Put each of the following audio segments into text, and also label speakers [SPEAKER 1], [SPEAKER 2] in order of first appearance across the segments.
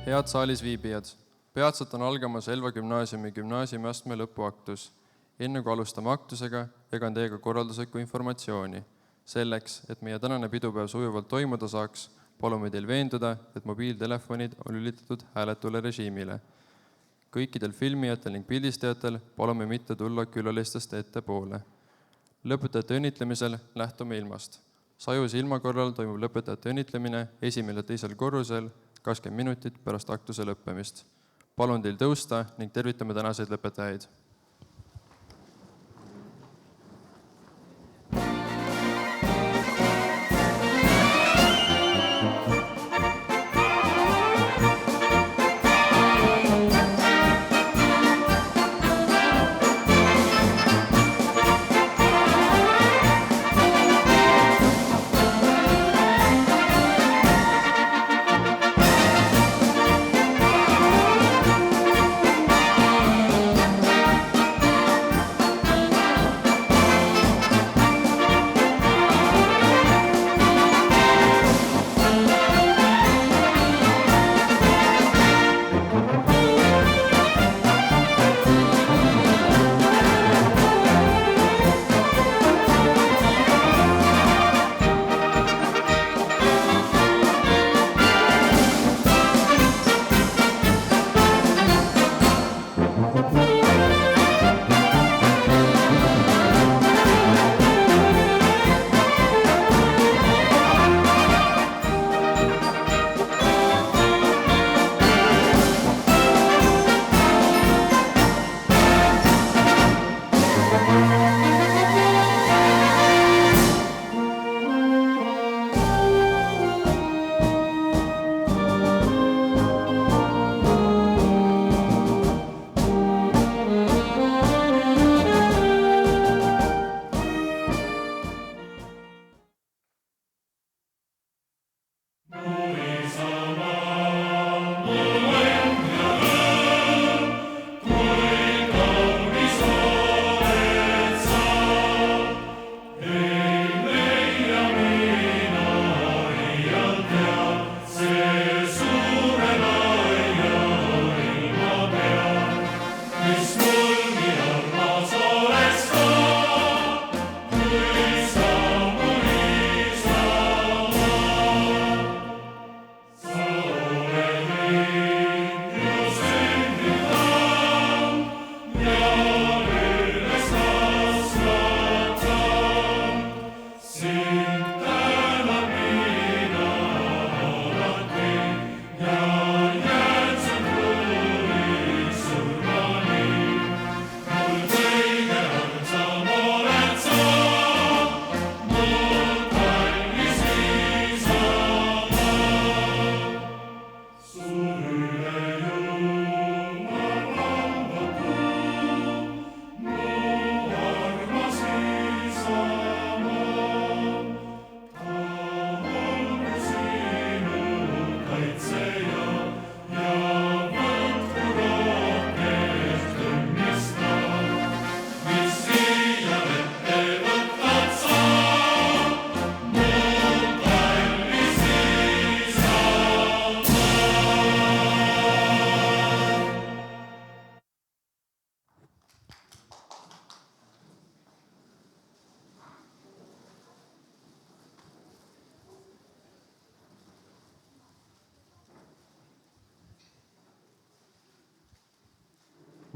[SPEAKER 1] Head saalis viibijad, peatselt on algamas Elva gümnaasiumi gümnaasiumiastme lõpuaktus. Enne kui alustame aktusega, jagan teiega korralduslikku informatsiooni. Selleks, et meie tänane pidupäev sujuvalt toimuda saaks, palume teil veenduda, et mobiiltelefonid on lülitatud hääletule režiimile. Kõikidel filmijatel ning pildistajatel palume mitte tulla külalistest ettepoole. Lõpetajate õnnitlemisel lähtume ilmast. Sajus ilma korral toimub lõpetajate õnnitlemine esimesel ja teisel korrusel 20 minutit pärast aktuse lõppemist. Palun teil tõusta ning tervitame tänaseid lõpetajaid.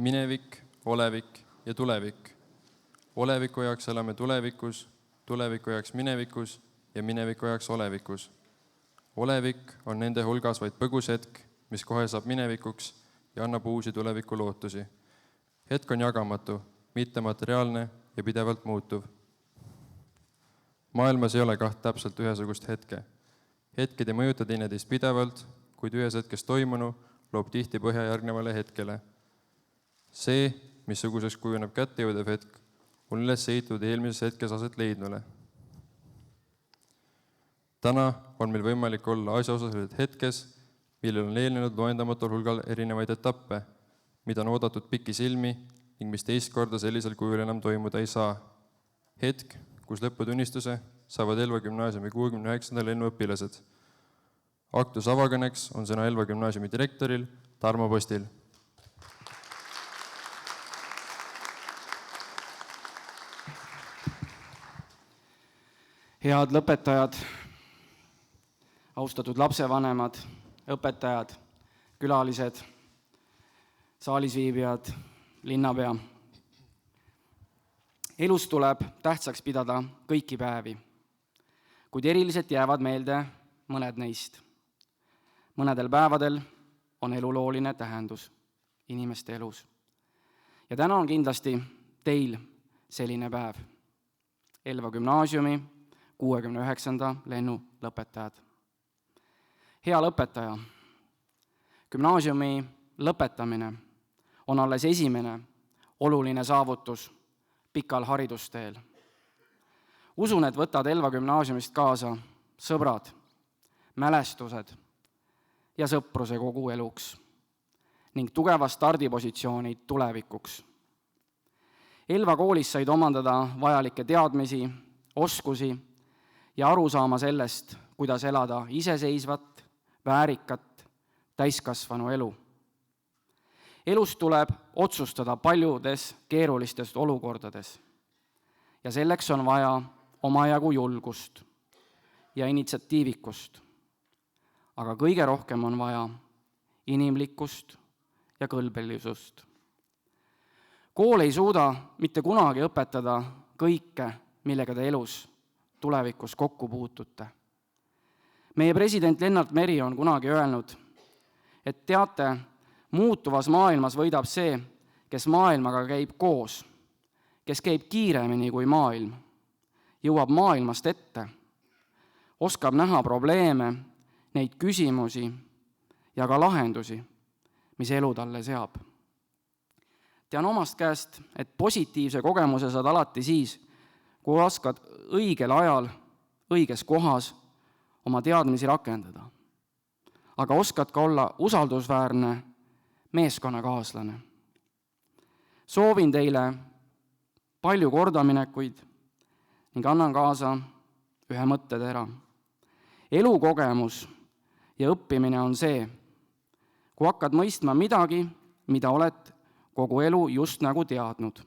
[SPEAKER 1] Minevik, olevik ja tulevik. Oleviku jaoks elame tulevikus, tuleviku jaoks minevikus ja mineviku jaoks olevikus. Olevik on nende hulgas vaid põgus hetk, mis kohe saab minevikuks ja annab uusi tuleviku lootusi. Hetk on jagamatu, mittemateriaalne ja pidevalt muutuv. Maailmas ei ole kaht täpselt ühesugust hetke. Hetked ei mõjuta teineteist pidevalt, kuid ühes hetkes toimunu loob tihti põhja järgnevale hetkele. See, missuguseks kujuneb kätte jõudev hetk, on üles ehitatud eelmises hetkes aset leidnule. Täna on meil võimalik olla asjaosalised hetkes, millel on eelnenud loendamatul hulgal erinevaid etappe, mida on oodatud pikki silmi ning mis teist korda sellisel kujul enam toimuda ei saa. Hetk, kus lõputunnistuse saavad Elva gümnaasiumi 69. lennuõpilased. Aktuse avakõneks on sõna Elva gümnaasiumi direktoril Tarmo Postil.
[SPEAKER 2] Head lõpetajad, austatud lapsevanemad, õpetajad, külalised, saalis viibijad, linnapea. Elus tuleb tähtsaks pidada kõiki päevi, kuid eriliselt jäävad meelde mõned neist. Mõnedel päevadel on elulooline tähendus inimeste elus. Ja täna on kindlasti teil selline päev. Elva gümnaasiumi 69. lennu lõpetajad. Hea lõpetaja, gümnaasiumi lõpetamine on alles esimene oluline saavutus pikal haridusteel. Usun, et võtad Elva gümnaasiumist kaasa sõbrad, mälestused ja sõpruse kogu eluks ning tugeva stardipositsiooni tulevikuks. Elva koolis said omandada vajalikke teadmisi, oskusi ja aru saama sellest, kuidas elada iseseisvat, väärikat, täiskasvanu elu. Elus tuleb otsustada paljudes keerulistes olukordades ja selleks on vaja omajagu julgust ja initsiatiivikust. Aga kõige rohkem on vaja inimlikkust ja kõlbelisust. Kool ei suuda mitte kunagi õpetada kõike, millega te elus tulevikus kokku puutute. Meie president Lennart Meri on kunagi öelnud, et teate, muutuvas maailmas võidab see, kes maailmaga käib koos, kes käib kiiremini kui maailm, jõuab maailmast ette, oskab näha probleeme, neid küsimusi ja ka lahendusi, mis elu talle seab. Tean omast käest, et positiivse kogemuse saad alati siis, kui oskad õigel ajal, õiges kohas oma teadmisi rakendada. Aga oskad ka olla usaldusväärne meeskonnakaaslane. Soovin teile palju kordaminekuid ning annan kaasa ühe mõttetera. Elukogemus ja õppimine on see, kui hakkad mõistma midagi, mida oled kogu elu just nagu teadnud.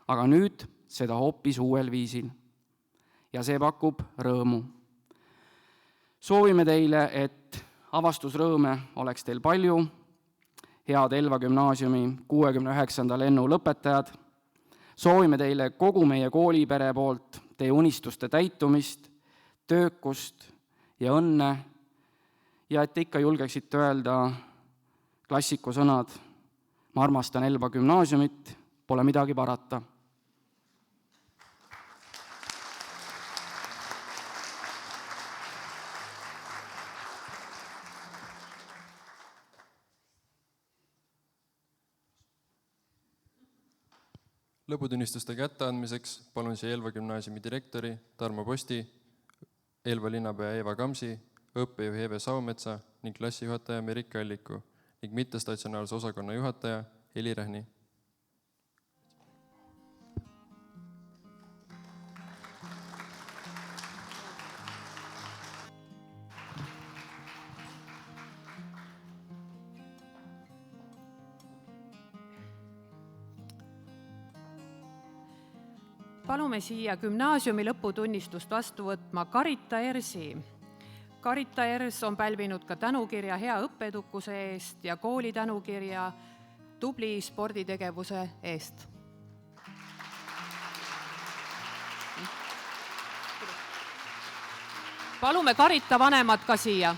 [SPEAKER 2] Aga nüüd seda hoopis uuel viisil. Ja see pakub rõõmu. Soovime teile, et avastusrõõme oleks teil palju. Head Elva gümnaasiumi 69. lennu lõpetajad. Soovime teile kogu meie koolipere poolt teie unistuste täitumist, töökust ja õnne ja et te ikka julgeksite öelda klassiku sõnad: ma armastan Elva gümnaasiumit, pole midagi parata.
[SPEAKER 1] Lõputunnistuste kätteandmiseks palun siia Elva gümnaasiumi direktori Tarmo Posti, Elva linnapea Eva Kamsi, õppejuhi Eve Saumetsa ning klassijuhataja Merike Alliku ning mittestatsionaarse osakonna juhataja Heli Rähni.
[SPEAKER 3] Palume siia gümnaasiumi lõputunnistust vastu võtma Karita Ersi. Karita Ers on pälvinud ka tänukirja hea õppeedukuse eest ja kooli tänukirja tubli sporditegevuse eest. Palume Karita vanemad ka siia.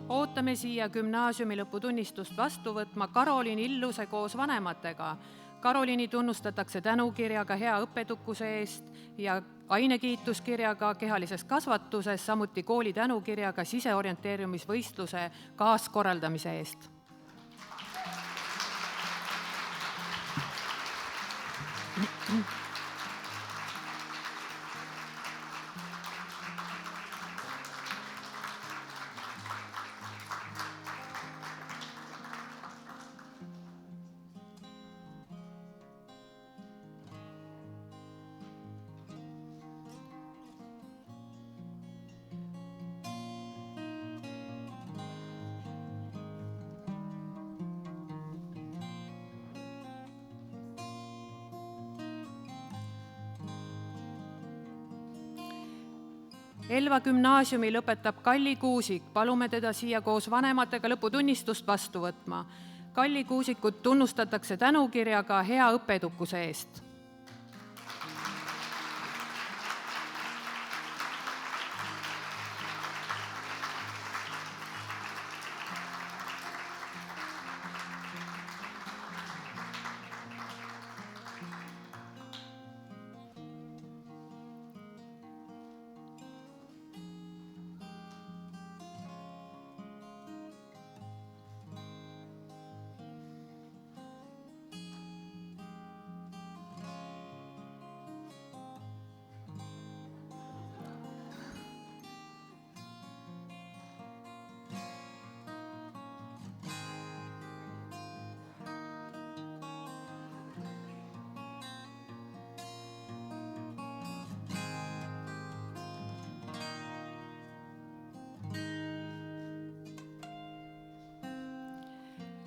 [SPEAKER 3] Ootame siia gümnaasiumi lõputunnistust vastu võtma Karolin Illuse koos vanematega. Karoliini tunnustatakse tänukirjaga hea õppetukuse eest ja ainekiituskirjaga kehalises kasvatuses, samuti kooli tänukirjaga siseorienteerumisvõistluse kaaskorraldamise eest. Elva gümnaasiumi lõpetab Kalli Kuusik, palume teda siia koos vanematega lõputunnistust vastu võtma. Kalli Kuusikut tunnustatakse tänukirjaga hea õppeedukuse eest.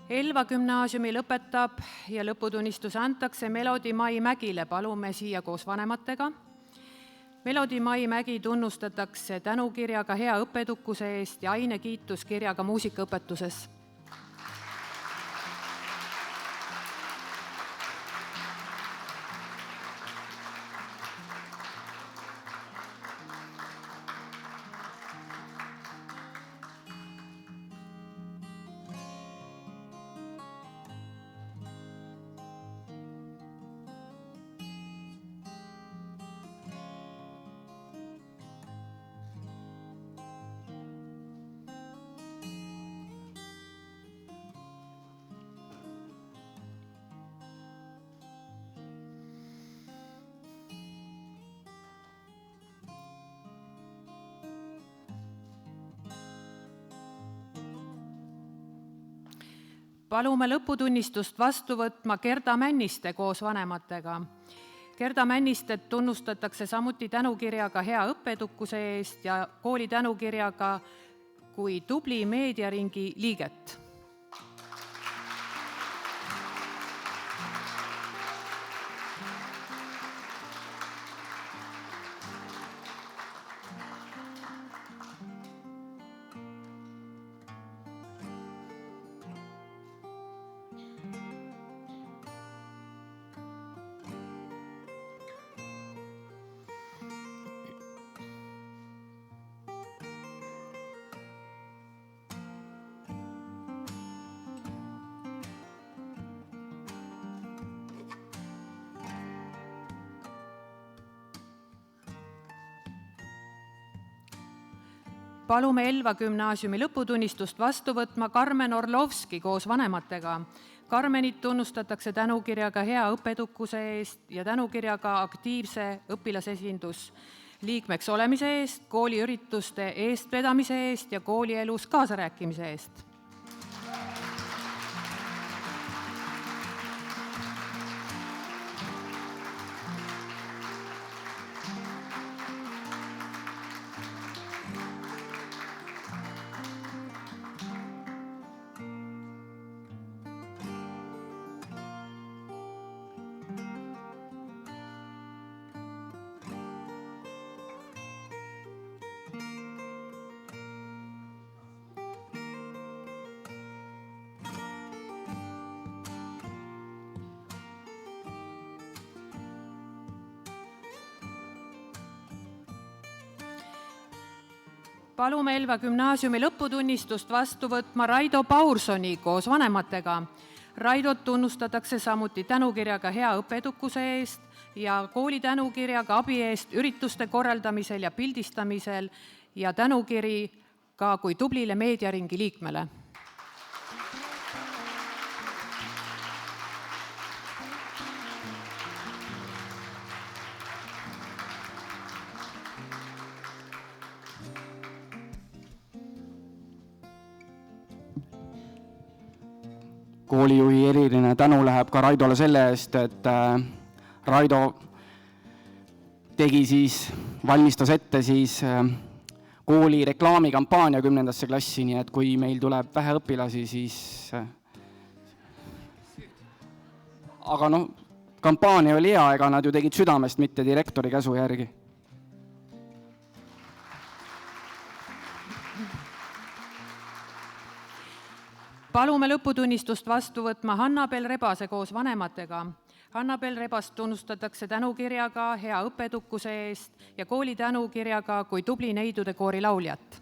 [SPEAKER 3] Elva gümnaasiumi lõpetab ja lõputunnistuse antakse Melodi Mai Mägile, palume siia koos vanematega. Melodi Mai Mägi tunnustatakse tänukirjaga hea õppetukuse eest ja ainekiituskirjaga muusikaõpetuses. Palume lõputunnistust vastu võtma Gerda Männiste koos vanematega. Gerda Männistet tunnustatakse samuti tänukirjaga hea õppetukuse eest ja kooli tänukirjaga kui tubli meediaringi liiget. Palume Elva gümnaasiumi lõputunnistust vastu võtma Karmen Orlovski koos vanematega. Karmenit tunnustatakse tänukirjaga hea õppetukuse eest ja tänukirjaga aktiivse õpilasesindus liikmeks olemise eest, kooliürituste eestvedamise eest ja koolielus kaasarääkimise eest. Palume Elva gümnaasiumi lõputunnistust vastu võtma Raido Paursoni koos vanematega. Raidot tunnustatakse samuti tänukirjaga hea õppeedukuse eest ja kooli tänukirjaga abi eest ürituste korraldamisel ja pildistamisel ja tänukiri ka kui tublile meediaringi liikmele.
[SPEAKER 2] Koolijuhi eriline tänu läheb ka Raidole selle eest, et Raido valmistas ette kooli reklaamikampaania 10. klassi, nii et kui meil tuleb vähe õpilasi, siis... Aga kampaania oli hea, ega nad ju tegid südamest, mitte direktori käsu järgi.
[SPEAKER 3] Palume lõputunnistust vastu võtma Hannabel Rebase koos vanematega. Hannabel Rebast tunnustatakse tänukirjaga hea õppeedukuse eest ja kooli tänukirjaga kui tubli neidude koori lauljat.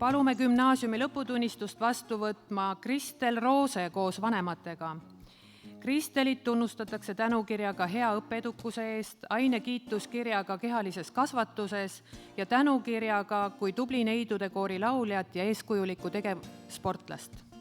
[SPEAKER 3] Palume gümnaasiumi lõputunnistust vastu võtma Kristel Roose koos vanematega. Kristelit tunnustatakse tänukirjaga hea õppeedukuse eest, ainekiituskirjaga kehalises kasvatuses ja tänukirjaga kui tubli neidude koori lauljat ja eeskujulikku tegevsportlast.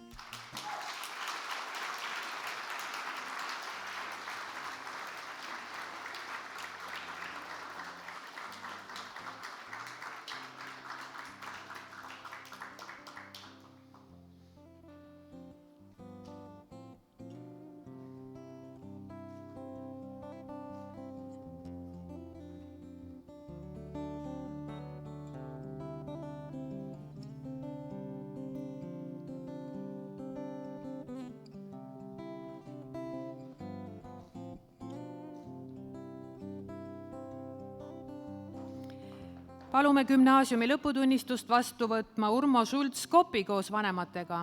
[SPEAKER 3] Palume gümnaasiumi lõputunnistust vastu võtma Urmo Schultz-Kopi koos vanematega.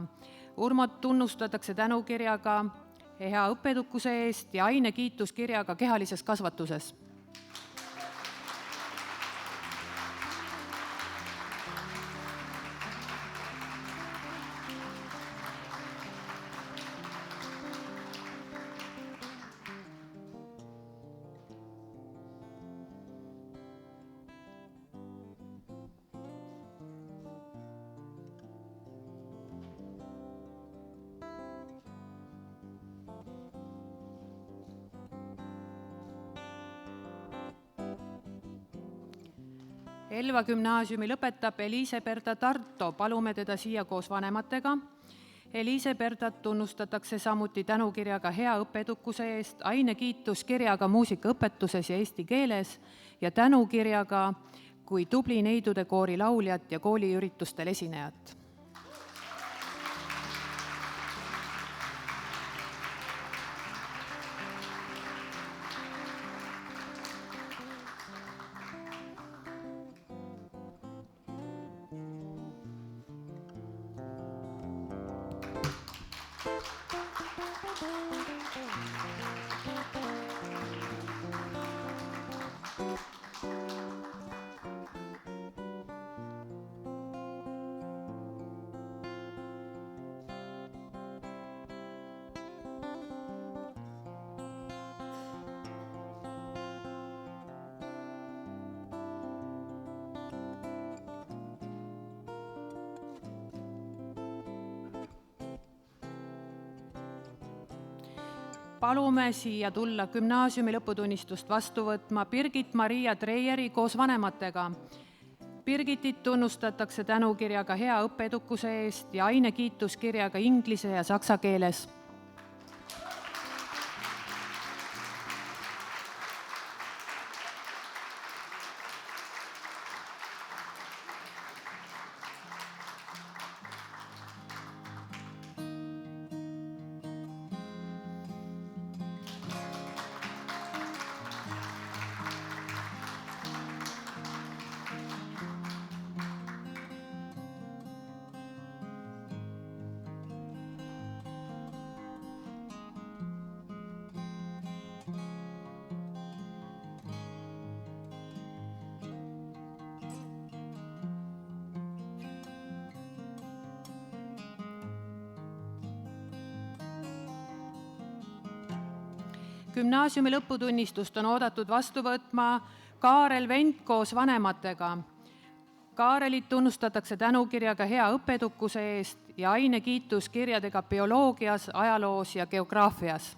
[SPEAKER 3] Urmot tunnustatakse tänukirjaga hea õppeedukuse eest ja ainekiituskirjaga kehalises kasvatuses. Elva gümnaasiumi lõpetab Eliise Berta Tarto, palume teda siia koos vanematega. Eliise Bertat tunnustatakse samuti tänukirjaga hea õppeedukuse eest, ainekiituskirjaga muusikaõpetuses ja eesti keeles ja tänukirjaga kui tubli neidude koori lauljat ja kooliüritustel esinejat. Palume siia tulla gümnaasiumi lõputunnistust vastu võtma Birgit Maria Treieri koos vanematega. Birgitit tunnustatakse tänukirjaga hea õppeedukuse eest ja ainekiituskirjaga inglise ja saksa keeles. Gümnaasiumi lõputunnistust on oodatud vastu võtma Kaarel Vent koos vanematega. Kaarelit tunnustatakse tänukirjaga hea õppeedukuse eest ja ainekiituskirjadega bioloogias, ajaloos ja geograafias.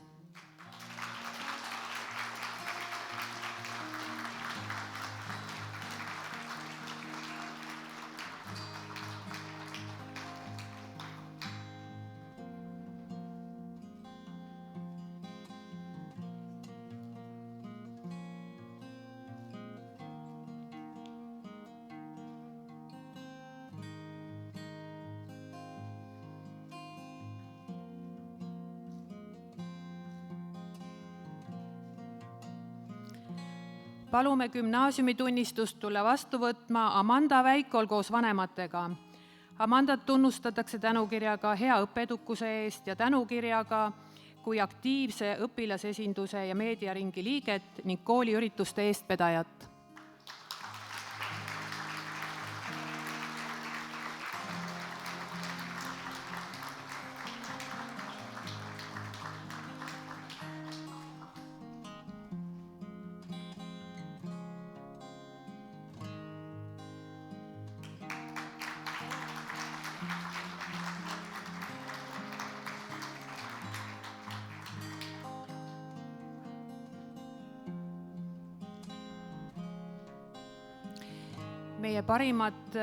[SPEAKER 3] Palume gümnaasiumitunnistust tulla vastu võtma Amanda Väikol koos vanematega. Amandat tunnustatakse tänukirjaga hea õppeedukuse eest ja tänukirjaga kui aktiivse õpilasesinduse ja meediaringi liiget ning kooliürituste eestvedajat. Meie parimad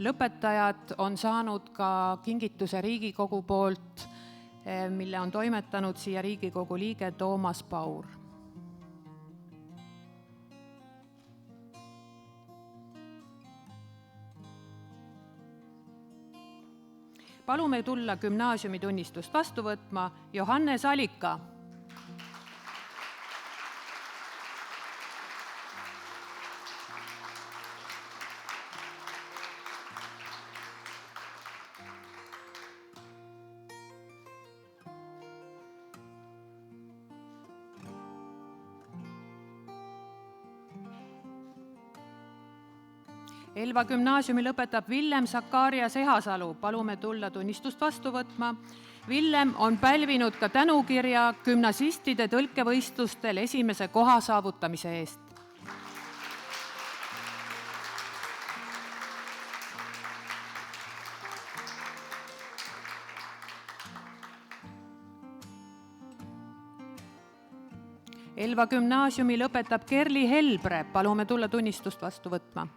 [SPEAKER 3] lõpetajad on saanud ka kingituse Riigikogu poolt, mille on toimetanud siia Riigikogu liige Toomas Paur. Palume tulla gümnaasiumitunnistust vastu võtma Johannes Alika. Elva gümnaasiumi lõpetab Villem Sakarias Ehasalu. Palume tulla tunnistust vastu võtma. Villem on pälvinud ka tänukirja gümnasistide tõlkevõistlustel esimese koha saavutamise eest. Elva gümnaasiumi lõpetab Kerli Helbre. Palume tulla tunnistust vastu võtma.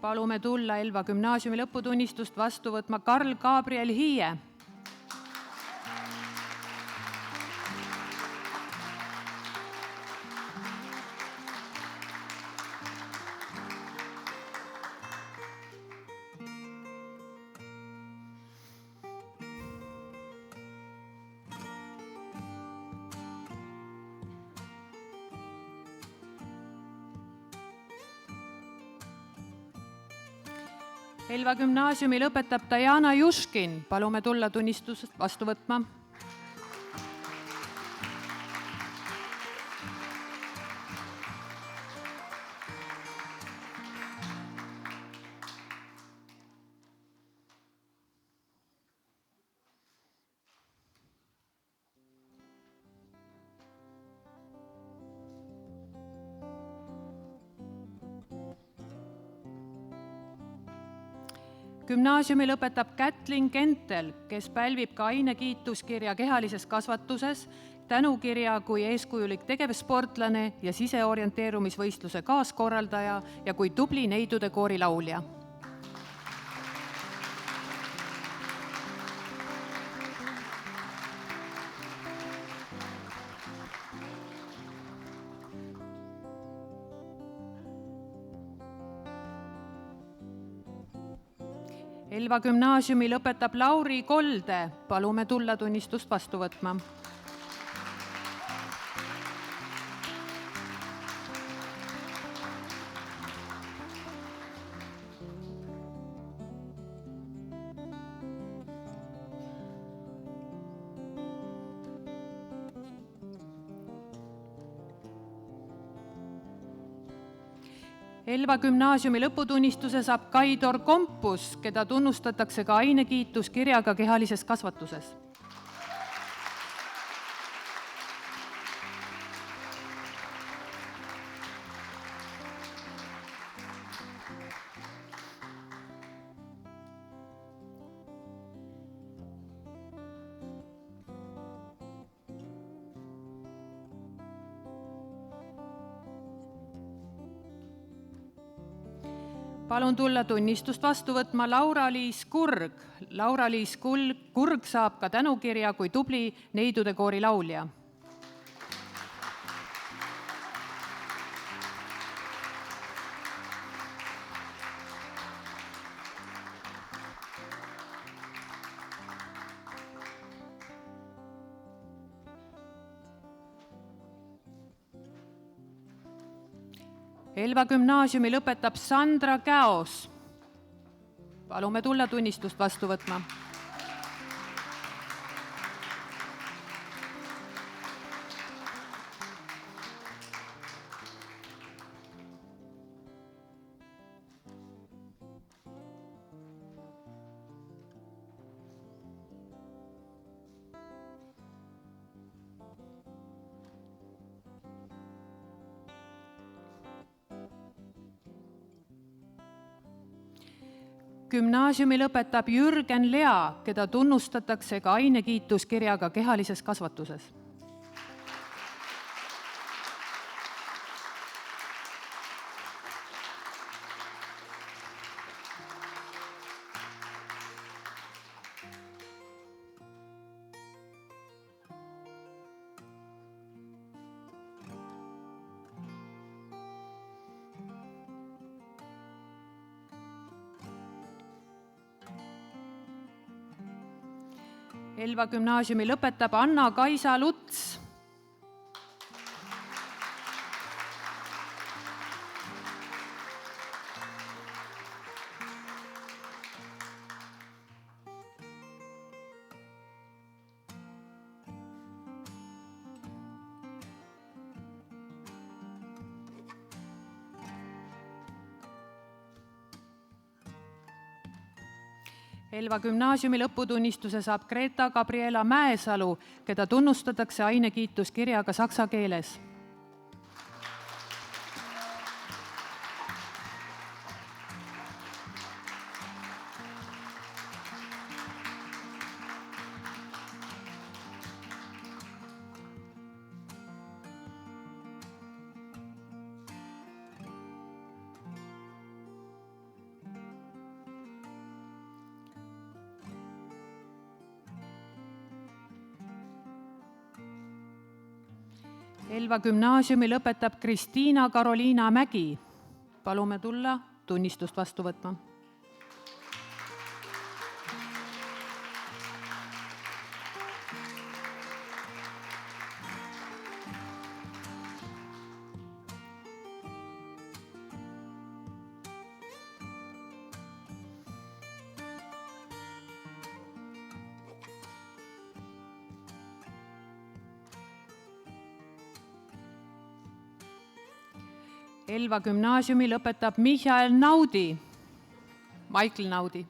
[SPEAKER 3] Palume tulla Elva gümnaasiumi lõputunnistust vastu võtma Karl Gabriel Hiie. Elva gümnaasiumi lõpetab Diana Juškin. Palume tulla tunnistust vastu võtma. Gümnaasiumi lõpetab Kätlin Kentel, kes pälvib ka ainekiituskirja kehalises kasvatuses, tänukirja kui eeskujulik tegevsportlane ja siseorienteerumisvõistluse kaaskorraldaja ja kui tubli neidude koorilaulja. Elva gümnaasiumi lõpetab Lauri Kolde. Palume tulla tunnistust vastu võtma. Elva gümnaasiumi lõputunnistuse saab Kaidor Kompus, keda tunnustatakse ka ainekiituskirjaga kehalises kasvatuses. Palun tulla tunnistust vastu võtma Laura-Liis Kurg. Laura-Liis Kurg saab ka tänukirja kui tubli neidude koori laulja. Elva gümnaasiumi lõpetab Sandra Käos. Palume tulla tunnistust vastu võtma. Gümnaasiumi lõpetab Jürgen Lea, keda tunnustatakse ka ainekiituskirjaga kehalises kasvatuses. Elva gümnaasiumi lõpetab Anna-Kaisa Luts. Elva gümnaasiumi lõputunnistuse saab Greta Gabriela Mäesalu, keda tunnustatakse ainekiituskirjaga saksa keeles. Elva gümnaasiumi lõpetab Kristiina Karoliina Mägi. Palume tulla tunnistust vastu võtma. Elva gümnaasiumi lõpetab Michael Naudi. Michael Naudi.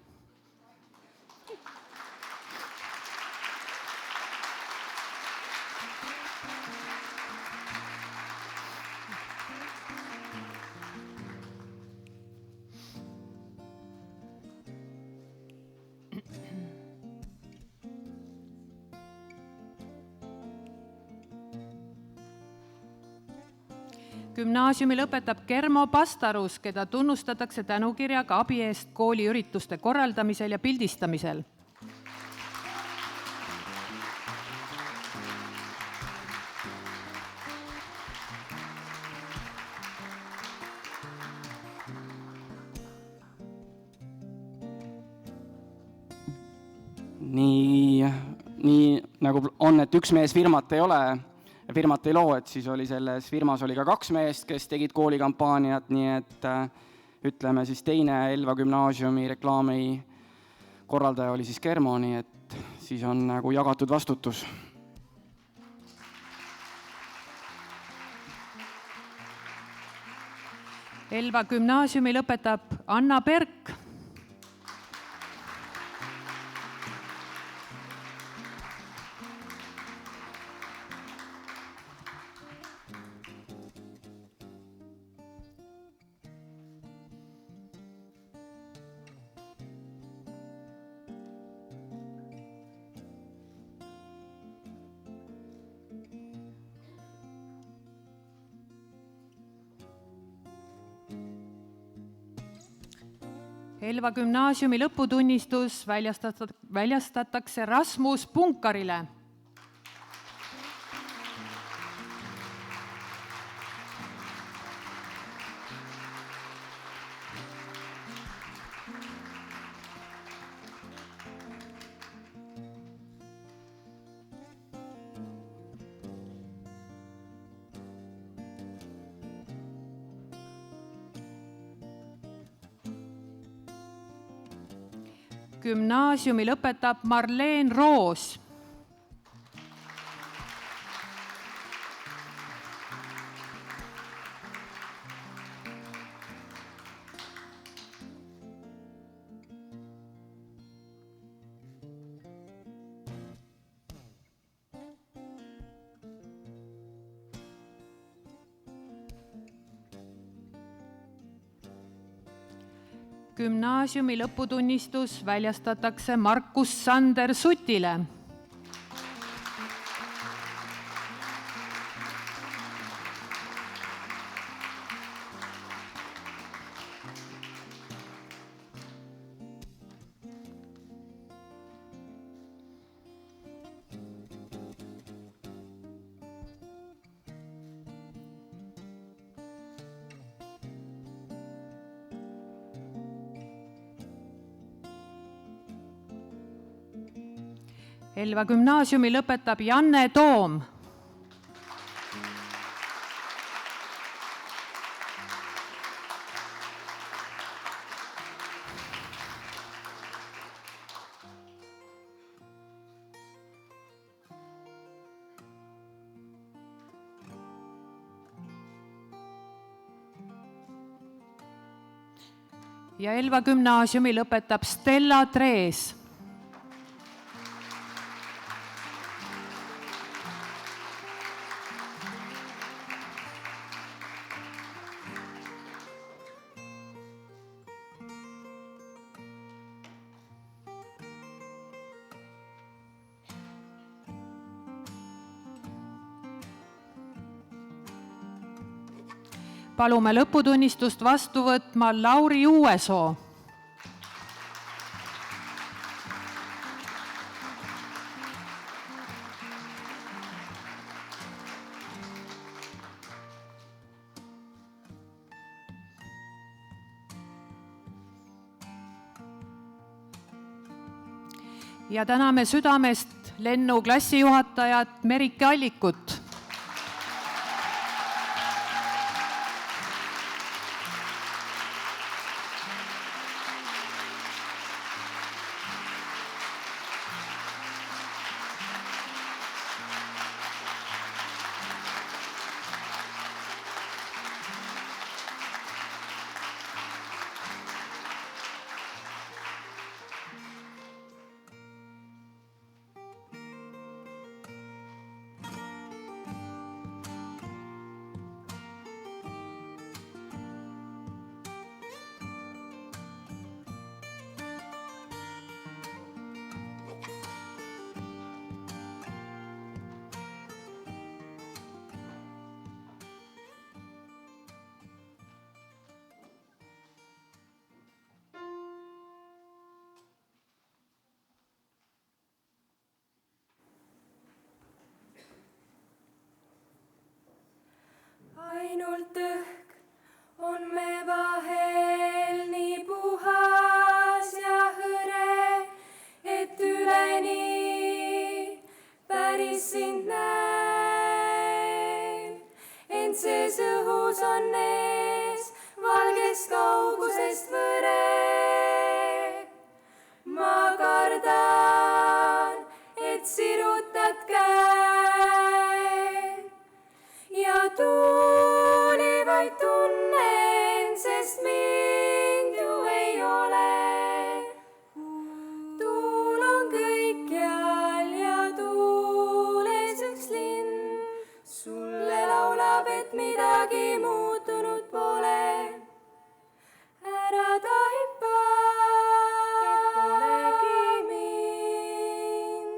[SPEAKER 3] Gümnaasiumi lõpetab Kermo Pastarus, keda tunnustatakse tänukirjaga abi eest kooli ürituste korraldamisel ja pildistamisel.
[SPEAKER 2] Nii nagu on, et üks mees firmat ei ole, firmat ei loo, et siis oli selles firmas oli ka 2 meest, kes tegid koolikampaaniat, nii et ütleme siis teine Elva gümnaasiumi reklaami korraldaja oli siis Kermo, nii et siis on nagu jagatud vastutus.
[SPEAKER 3] Elva gümnaasiumi lõpetab Anna Berk. Elva gümnaasiumi lõputunnistus väljastatakse Rasmus Punkarile. Gümnaasiumi lõpetab Marleen Roos. Gümnaasiumi lõputunnistus väljastatakse Markus Sander Sutile. Elva gümnaasiumi lõpetab Janne Toom. Ja Elva gümnaasiumi lõpetab Stella Trees. Palume lõputunnistust vastu võtma Lauri Uuesoo. Ja täname südamest lennu klassijuhatajat Merike Allikut.
[SPEAKER 4] Ainult õhk on me vahel nii puhas ja hõre, et üleni päris sind näen. Ent sees õhus on ees valgest kaugusest võre. Ma kardan, et sirutad käed ja tuuli vaid tunnen et midagi muutunud pole. Ära taipa, et polegi mind.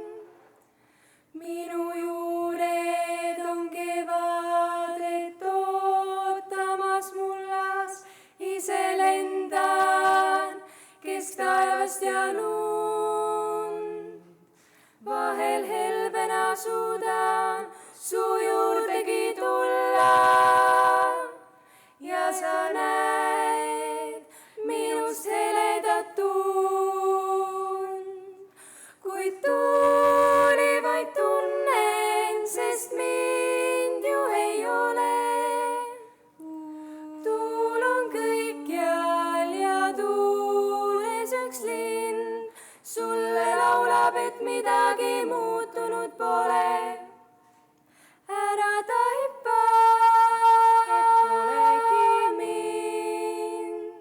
[SPEAKER 4] Minu juured on kevadet ootamas mullas, ise lendan kesktaevast ja lund. Vahel helbena suudan su juurdegi tulla ja sa näed minust heledat tund. Kuid tuuli vaid tunnen, sest mind ju ei ole. Tuul on kõikjal ja tuules üks lind sulle laulab, et midagi muutunud pole. Ära taipa, et polegi mind.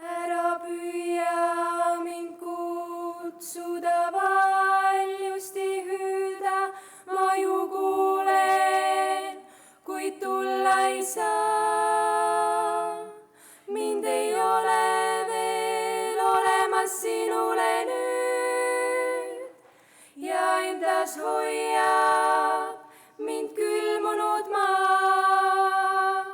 [SPEAKER 4] Ära püüa mind kutsuda valjusti hüüda, ma ju kuulen, kuid tulla ei saa. Mind ei ole veel olemas sinule nüüd ja endas hoiab mind külmunud maa.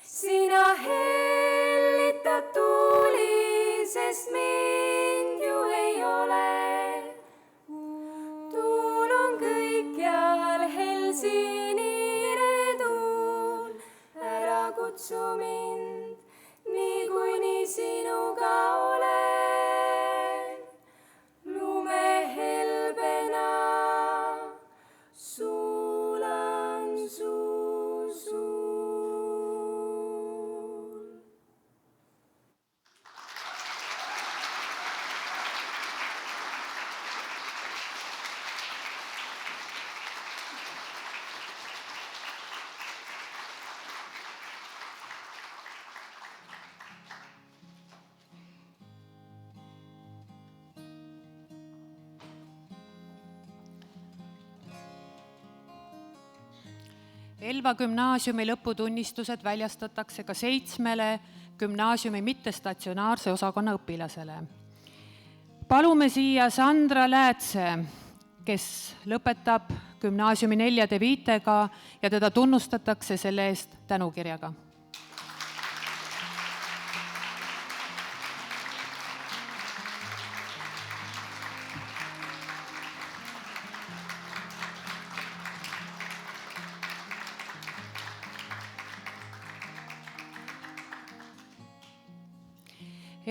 [SPEAKER 4] Sina hellitad tuuli, sest mind ju ei ole. Tuul on kõikjal helsinine tuul, ära kutsu mind, niikuinii sinuga olen. Lumehelbena suulan su suul.
[SPEAKER 3] Elva gümnaasiumi lõputunnistused väljastatakse ka 7 gümnaasiumi mittestatsionaarse osakonna õpilasele. Palume siia Sandra Läätse, kes lõpetab gümnaasiumi 4 5-ga ja teda tunnustatakse selle eest tänukirjaga.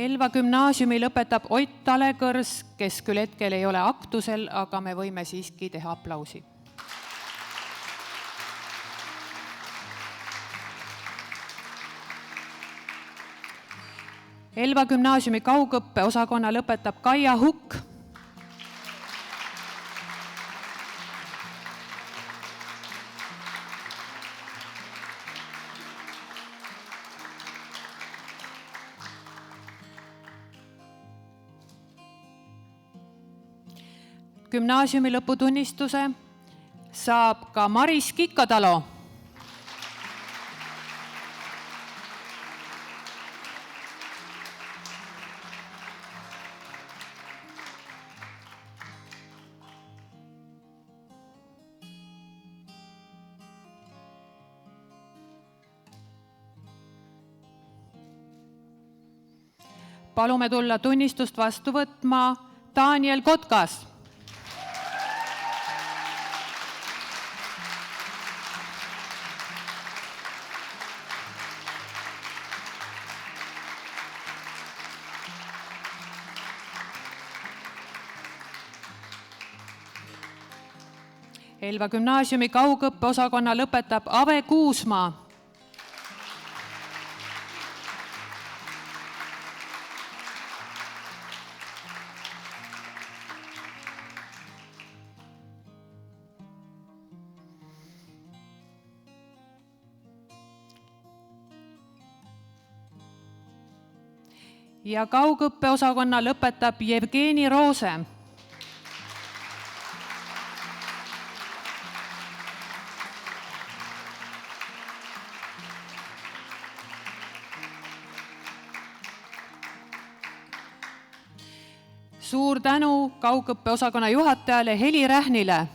[SPEAKER 3] Elva gümnaasiumi lõpetab Ott Talekõrs, kes küll hetkel ei ole aktusel, aga me võime siiski teha aplausi. Elva gümnaasiumi kaugõppe osakonna lõpetab Kaia Hukk. Gümnaasiumi lõputunnistuse saab ka Maris Kikkatalo. Palume tulla tunnistust vastu võtma Daniel Kotkas. Elva gümnaasiumi kaugõppe osakonna lõpetab Ave Kuusmaa. Ja kaugõppe osakonna lõpetab Jevgeni Roose. suur tänu kaugõppeosakonna juhatajale Heli Rähnile.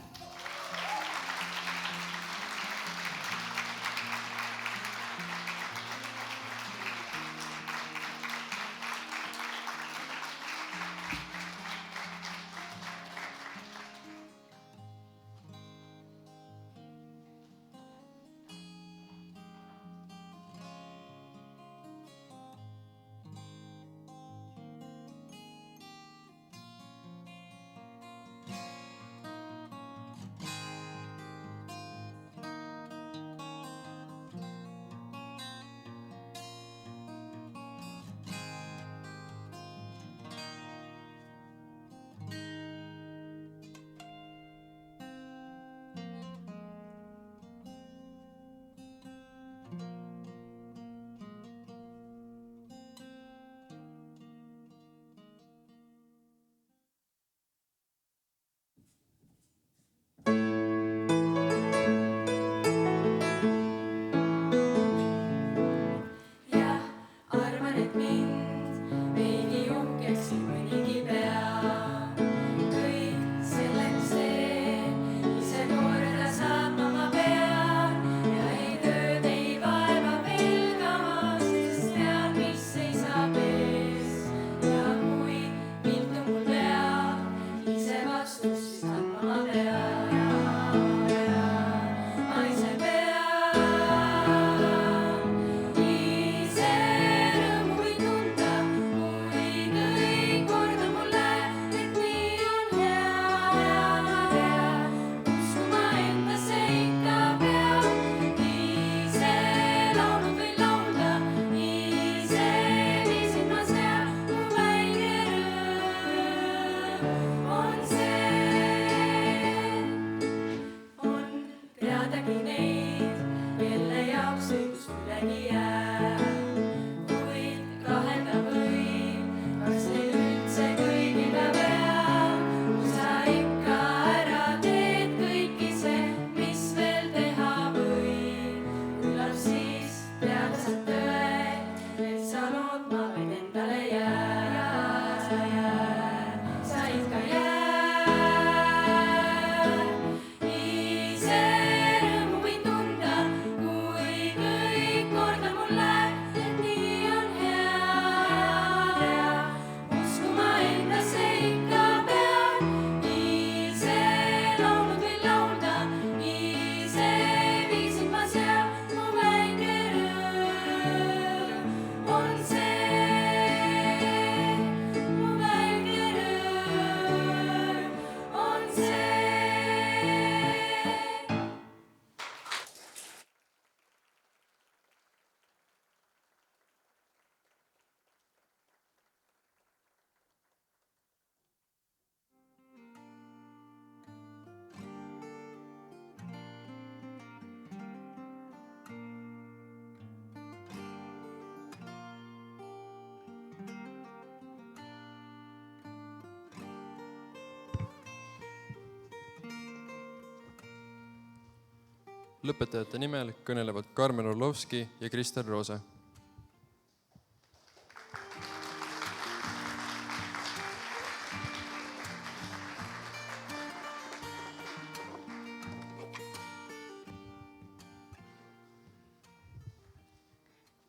[SPEAKER 1] Lõpetajate nimel kõnelevad Karmen Orlovski ja Kristel Roose.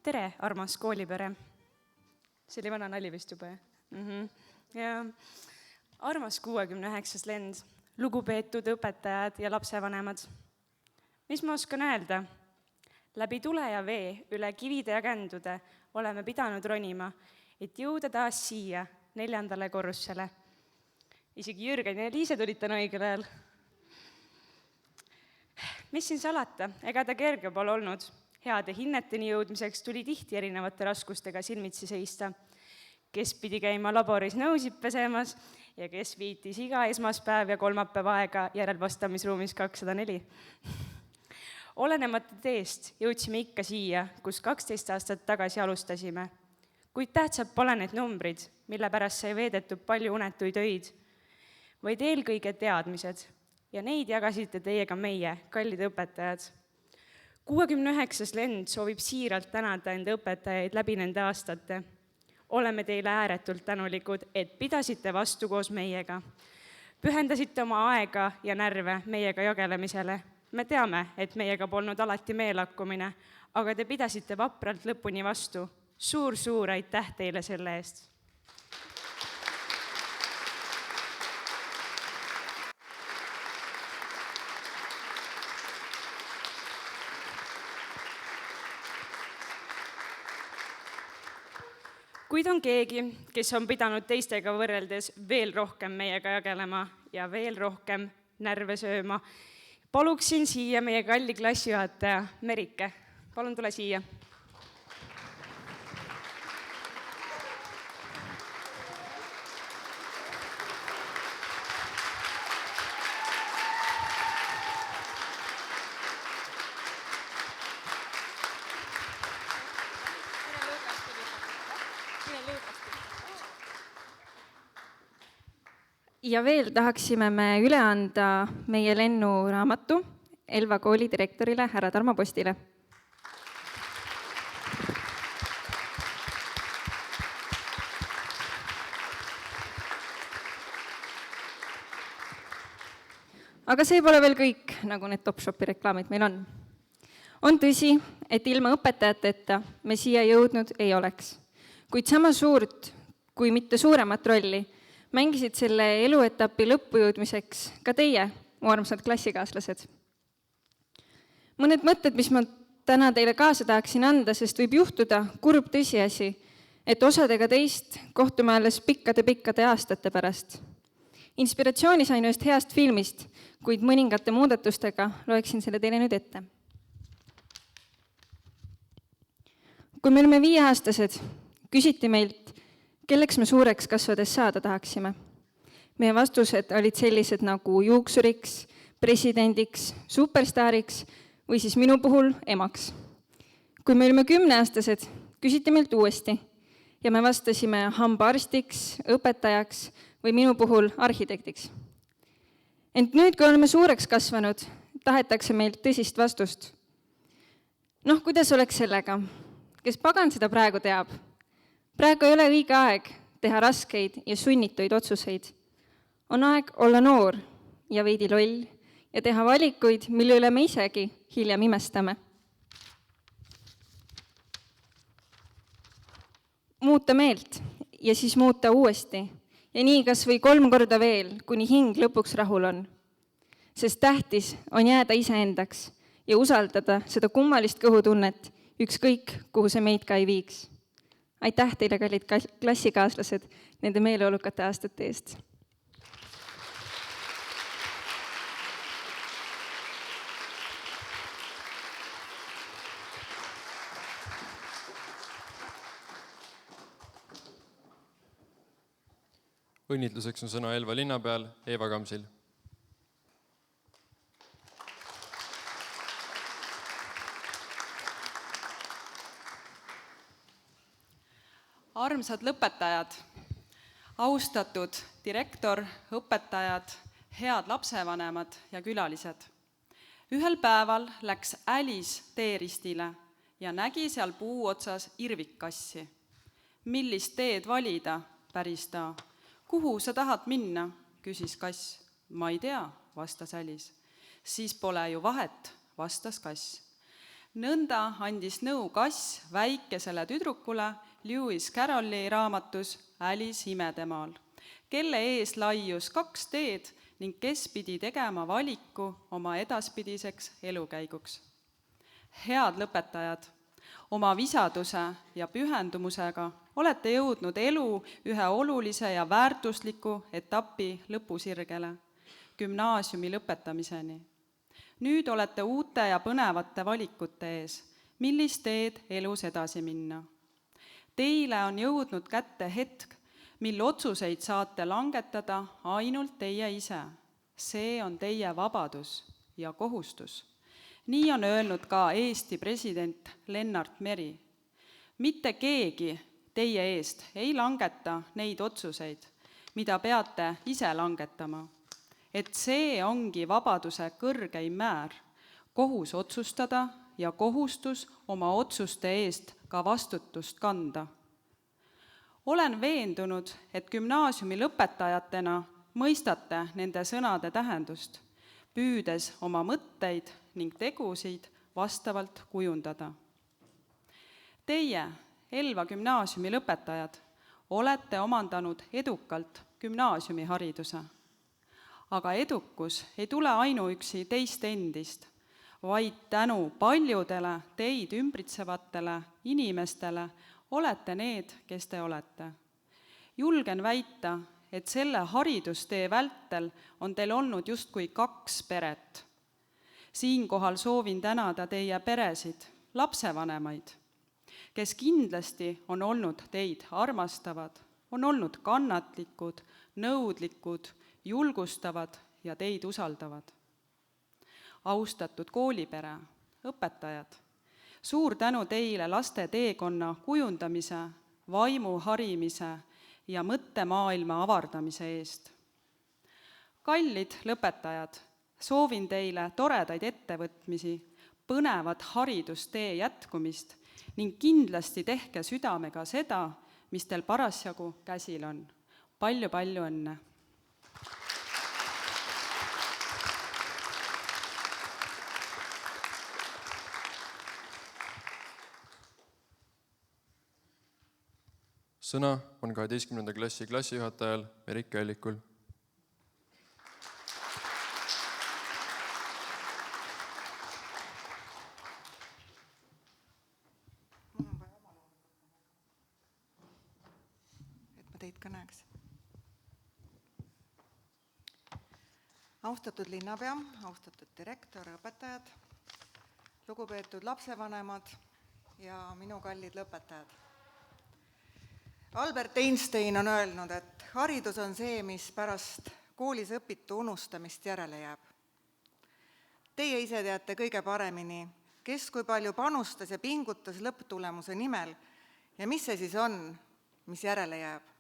[SPEAKER 5] Tere, armas koolipere. See oli vana nali vist juba, Ja armas 69. lend, lugupeetud õpetajad ja lapsevanemad. Mis ma oskan öelda? Läbi tule ja vee, üle kivide ja kändude oleme pidanud ronima, et jõuda taas siia 4. korrussele. Isegi Jürgen ja Liise tulid täna õigel ajal. Mis siin salata, ega ta kerge pole olnud. Heade hinneteni jõudmiseks tuli tihti erinevate raskustega silmitsi seista. Kes pidi käima laboris nõusid pesemas ja kes viitis iga esmaspäev ja kolmapäev aega järelvastamisruumis 204. Olenemata teest jõudsime ikka siia, kus 12 aastat tagasi alustasime. Kuid tähtsad pole need numbrid, mille pärast sai veedetud palju unetuid öid, vaid eelkõige teadmised ja neid jagasite teiega meie, kallid õpetajad. 69. lend soovib siiralt tänada enda õpetajaid läbi nende aastate. Oleme teile ääretult tänulikud, et pidasite vastu koos meiega. Pühendasite oma aega ja närve meiega jagelemisele. Me teame, et meiega polnud alati meelakkumine, aga te pidasite vapralt lõpuni vastu. Suur aitäh teile selle eest! Kuid on keegi, kes on pidanud teistega võrreldes veel rohkem meiega jagelema ja veel rohkem närve sööma. Paluksin siia meie kalli klassijuhataja Merike. Palun tule siia.
[SPEAKER 6] Ja veel tahaksime me üle anda meie lennuraamatu Elva kooli direktorile härra Tarmo Postile. Aga see pole veel kõik, nagu need Topshopi reklaamid meil on. On tõsi, et ilma õpetajateta me siia jõudnud ei oleks, kuid sama suurt, kui mitte suuremat rolli, mängisid selle eluetapi lõppu jõudmiseks ka teie, mu armsad klassikaaslased. Mõned mõtted, mis ma täna teile kaasa tahaksin anda, sest võib juhtuda kurb tõsiasi, et osadega teist kohtume alles pikkade aastate pärast. Inspiratsiooni sain ühest heast filmist, kuid mõningate muudatustega loeksin selle teile nüüd ette. Kui me olime 5-aastased, küsiti meilt, kelleks me suureks kasvades saada tahaksime. Meie vastused olid sellised nagu juuksuriks, presidendiks, superstaariks või siis minu puhul emaks. Kui me olime 10-aastased, küsiti meilt uuesti ja me vastasime hambaarstiks, õpetajaks või minu puhul arhitektiks. Ent nüüd, kui oleme suureks kasvanud, tahetakse meilt tõsist vastust. Kuidas oleks sellega? Kes pagan seda praegu teab? Praegu ei ole õige aeg teha raskeid ja sunnituid otsuseid. On aeg olla noor ja veidi loll ja teha valikuid, mille üle me isegi hiljem imestame. Muuta meelt ja siis muuta uuesti ja nii kas või 3 korda veel, kuni hing lõpuks rahul on. Sest tähtis on jääda iseendaks ja usaldada seda kummalist kõhutunnet, ükskõik, kuhu see meid ka ei viiks. Aitäh teile, kallid klassikaaslased, nende meeleolukate aastate eest.
[SPEAKER 1] Õnnitluseks on sõna Elva linnapeal Eeva Kamsil.
[SPEAKER 7] Armsad lõpetajad, austatud direktor, õpetajad, head lapsevanemad ja külalised. Ühel päeval läks Alice teeristile ja nägi seal puu otsas irvikkassi. Millist teed valida, päris ta. Kuhu sa tahad minna, küsis kass. Ma ei tea, vastas Alice. Siis pole ju vahet, vastas kass. Nõnda andis nõu kass väikesele tüdrukule Lewis Carrolli raamatus Alice imedemaal, kelle ees laius 2 teed ning kes pidi tegema valiku oma edaspidiseks elukäiguks. Head lõpetajad, oma visaduse ja pühendumusega olete jõudnud elu ühe olulise ja väärtusliku etapi lõpusirgele, gümnaasiumi lõpetamiseni. Nüüd olete uute ja põnevate valikute ees, millist teed elus edasi minna. Teile on jõudnud kätte hetk, mil otsuseid saate langetada ainult teie ise. See on teie vabadus ja kohustus. Nii on öelnud ka Eesti president Lennart Meri. Mitte keegi teie eest ei langeta neid otsuseid, mida peate ise langetama. Et see ongi vabaduse kõrgeim määr, kohus otsustada ja kohustus oma otsuste eest ka vastutust kanda. olen veendunud, et gümnaasiumi lõpetajatena mõistate nende sõnade tähendust, püüdes oma mõtteid ning tegusid vastavalt kujundada. Teie, Elva gümnaasiumi lõpetajad, olete omandanud edukalt gümnaasiumihariduse. Aga edukus ei tule ainuüksi teist endist, vaid tänu paljudele teid ümbritsevatele inimestele olete need, kes te olete. Julgen väita, et selle haridustee vältel on teil olnud justkui 2 peret. Siinkohal soovin tänada teie peresid, lapsevanemaid, kes kindlasti on olnud teid armastavad, on olnud kannatlikud, nõudlikud, julgustavad ja teid usaldavad. Austatud koolipere, õpetajad, suur tänu teile laste teekonna kujundamise, vaimu harimise ja mõttemaailma avardamise eest. Kallid lõpetajad, soovin teile toredaid ettevõtmisi, põnevat haridustee jätkumist ning kindlasti tehke südamega seda, mis teil parasjagu käsil on. Palju-palju õnne!
[SPEAKER 1] Sõna on 12. klassi klassijuhatajal Merike Allikul.
[SPEAKER 8] Et ma teid ka näeks. Austatud linnapea, austatud direktor, õpetajad, lugupeetud lapsevanemad ja minu kallid lõpetajad. Albert Einstein on öelnud, et haridus on see, mis pärast koolis õpitu unustamist järele jääb. Teie ise teate kõige paremini, kes kui palju panustas ja pingutas lõpptulemuse nimel ja mis see siis on, mis järele jääb.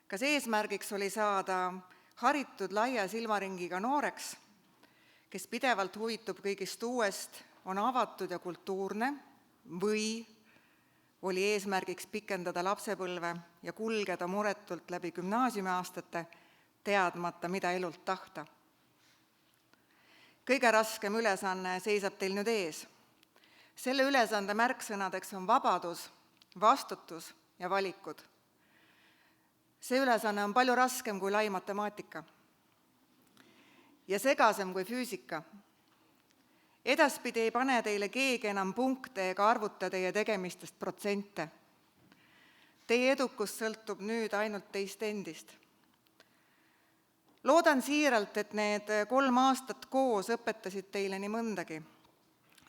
[SPEAKER 8] Kas eesmärgiks oli saada haritud laia silmaringiga nooreks, kes pidevalt huvitub kõigist uuest, on avatud ja kultuurne, või oli eesmärgiks pikendada lapsepõlve ja kulgeda muretult läbi gümnaasiumiaastate, teadmata, mida elult tahta. Kõige raskem ülesanne seisab teil nüüd ees. Selle ülesande märksõnadeks on vabadus, vastutus ja valikud. See ülesanne on palju raskem kui lai matemaatika ja segasem kui füüsika. Edaspidi ei pane teile keegi enam punkte ega arvuta teie tegemistest protsente. Teie edukus sõltub nüüd ainult teist endist. Loodan siiralt, et need 3 aastat koos õpetasid teile nii mõndagi.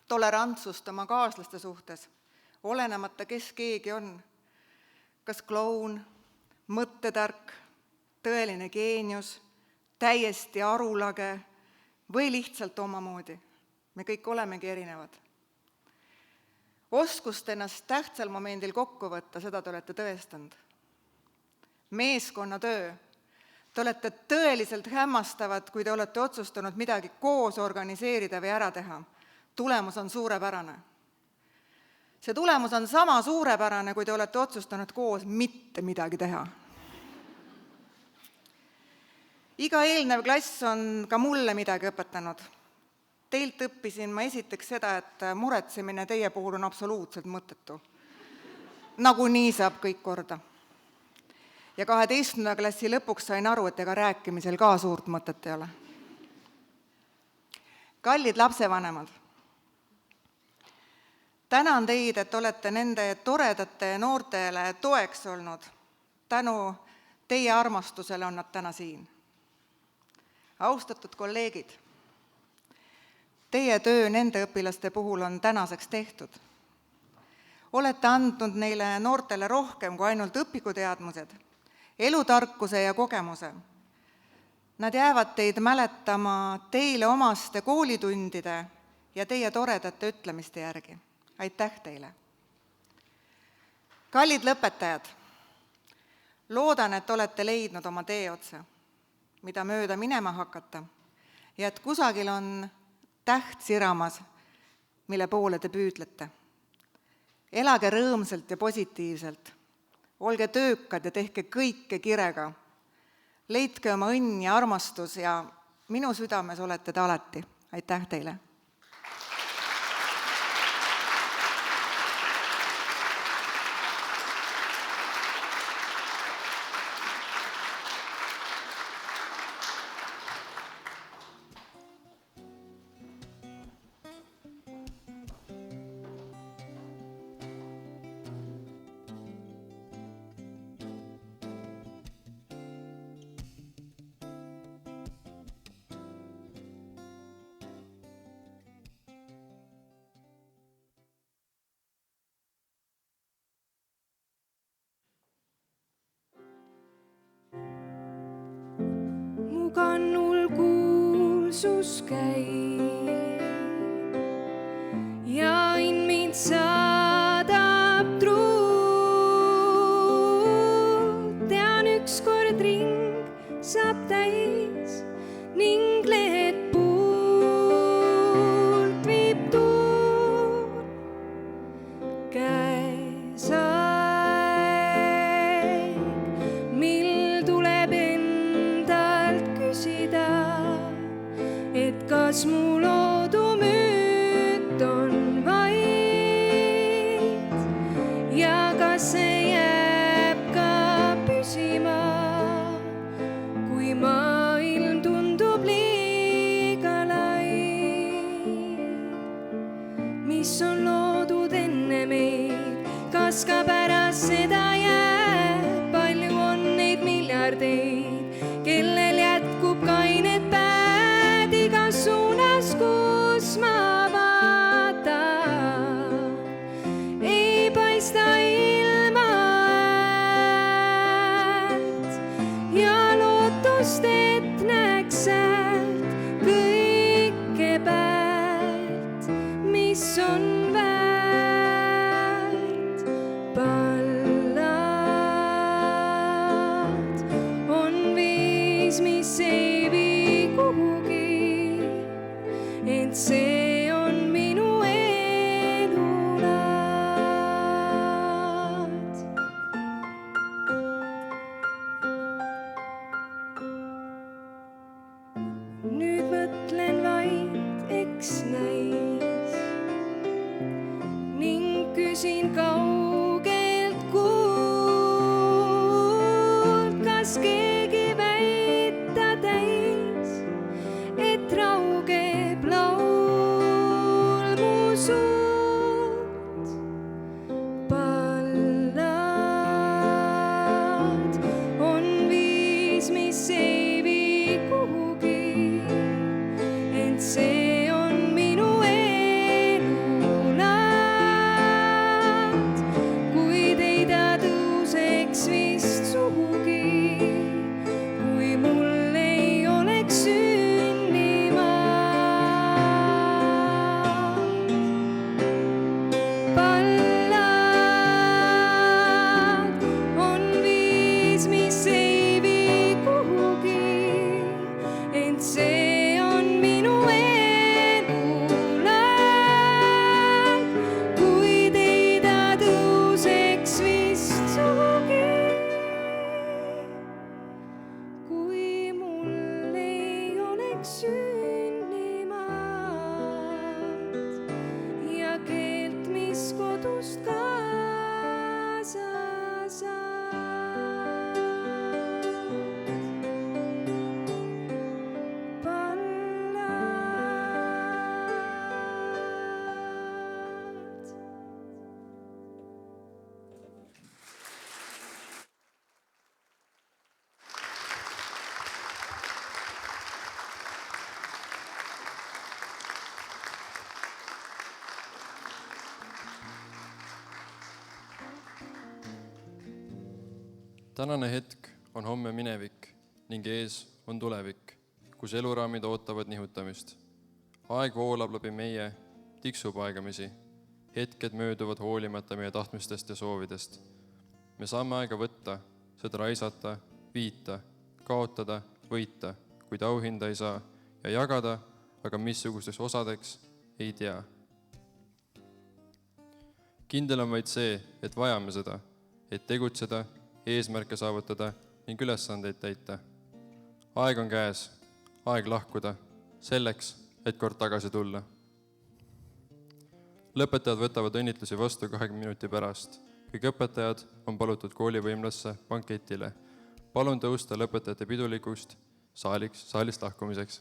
[SPEAKER 8] Tolerantsust oma kaaslaste suhtes, olenemata kes keegi on. Kas kloun, mõttetark, tõeline geenius, täiesti arulage või lihtsalt omamoodi. Me kõik olemegi erinevad. Oskust ennast tähtsal momendil kokku võtta, seda te olete tõestanud. Meeskonnatöö. Te olete tõeliselt hämmastavad, kui te olete otsustanud midagi koos organiseerida või ära teha. Tulemus on suurepärane. See tulemus on sama suurepärane, kui te olete otsustanud koos mitte midagi teha. Iga eelnev klass on ka mulle midagi õpetanud. Teilt õppisin ma esiteks seda, et muretsemine teie puhul on absoluutselt mõttetu. Nagu nii saab kõik korda. Ja 12. klassi lõpuks sain aru, et ega rääkimisel ka suurt mõtet ei ole. Kallid lapsevanemad, tänan teid, et olete nende toredate noortele toeks olnud. Tänu teie armastusele on nad täna siin. Austatud kolleegid, teie töö nende õpilaste puhul on tänaseks tehtud. Olete andnud neile noortele rohkem kui ainult õpikuteadmused, elutarkuse ja kogemuse. Nad jäävad teid mäletama teile omaste koolitundide ja teie toredate ütlemiste järgi. Aitäh teile! Kallid lõpetajad, loodan, et olete leidnud oma teeotsa, mida mööda minema hakata ja et kusagil on täht siramas, mille poole te püüdlete. Elage rõõmsalt ja positiivselt, olge töökad ja tehke kõike kirega. Leidke oma õnn ja armastus ja minu südames olete te alati. Aitäh teile!
[SPEAKER 4] kannul kuulsus käib ja in mind saadab truud. Tean ükskord ring saab täis ning lehed puult viib tuul. Käes aeg, mil tuleb endalt küsida, et kas mu loodumüüt on vaid ja kas see jääb ka püsima, kui maailm tundub liiga lai. Mis on loodud enne meid, kas ka pärast seda jääb? Palju on neid miljardeid, kellel jätkub kained päed igas suunas, kus ma vaatan. Ei paista ilma äärt ja lootust, et näeks sealt kõike päält, mis on väärt. Pallad on viis, mis ei vii kuhugi, ent see on minu elulaad. Nüüd mõtlen vaid, eks näis, ning küsin kaugelt kuult, kas keegi väita täis, et raugeb laul mu suult. Pallad on viis, mis ei vii kuhugi, ent see on minu elulaad. Kuid ei ta tõuseks vist sugugi, kui mul ei oleks sünnimaad. Pallad on viis, mis ei vii kuhugi, ent see on minu elulaad. Kuid ei ta tõuseks vist sugugi, kui mul ei oleks sünnimaad ja keelt, mis kodust kaasa saad. Pallad.
[SPEAKER 1] Tänane hetk on homme minevik ning ees on tulevik, kus eluraamid ootavad nihutamist. Aeg voolab läbi meie, tiksub aegamisi. Hetked mööduvad hoolimata meie tahtmistest ja soovidest. Me saame aega võtta, seda raisata, viita, kaotada, võita, kuid auhinda ei saa ja jagada, aga missugusteks osadeks ei tea. Kindel on vaid see, et vajame seda. et tegutseda, eesmärke saavutada ning ülesandeid täita. Aeg on käes, aeg lahkuda, selleks, et kord tagasi tulla. Lõpetajad võtavad õnnitlusi vastu 20 minuti pärast. Kõik õpetajad on palutud koolivõimlasse banketile. Palun tõusta lõpetajate pidulikust saalist lahkumiseks.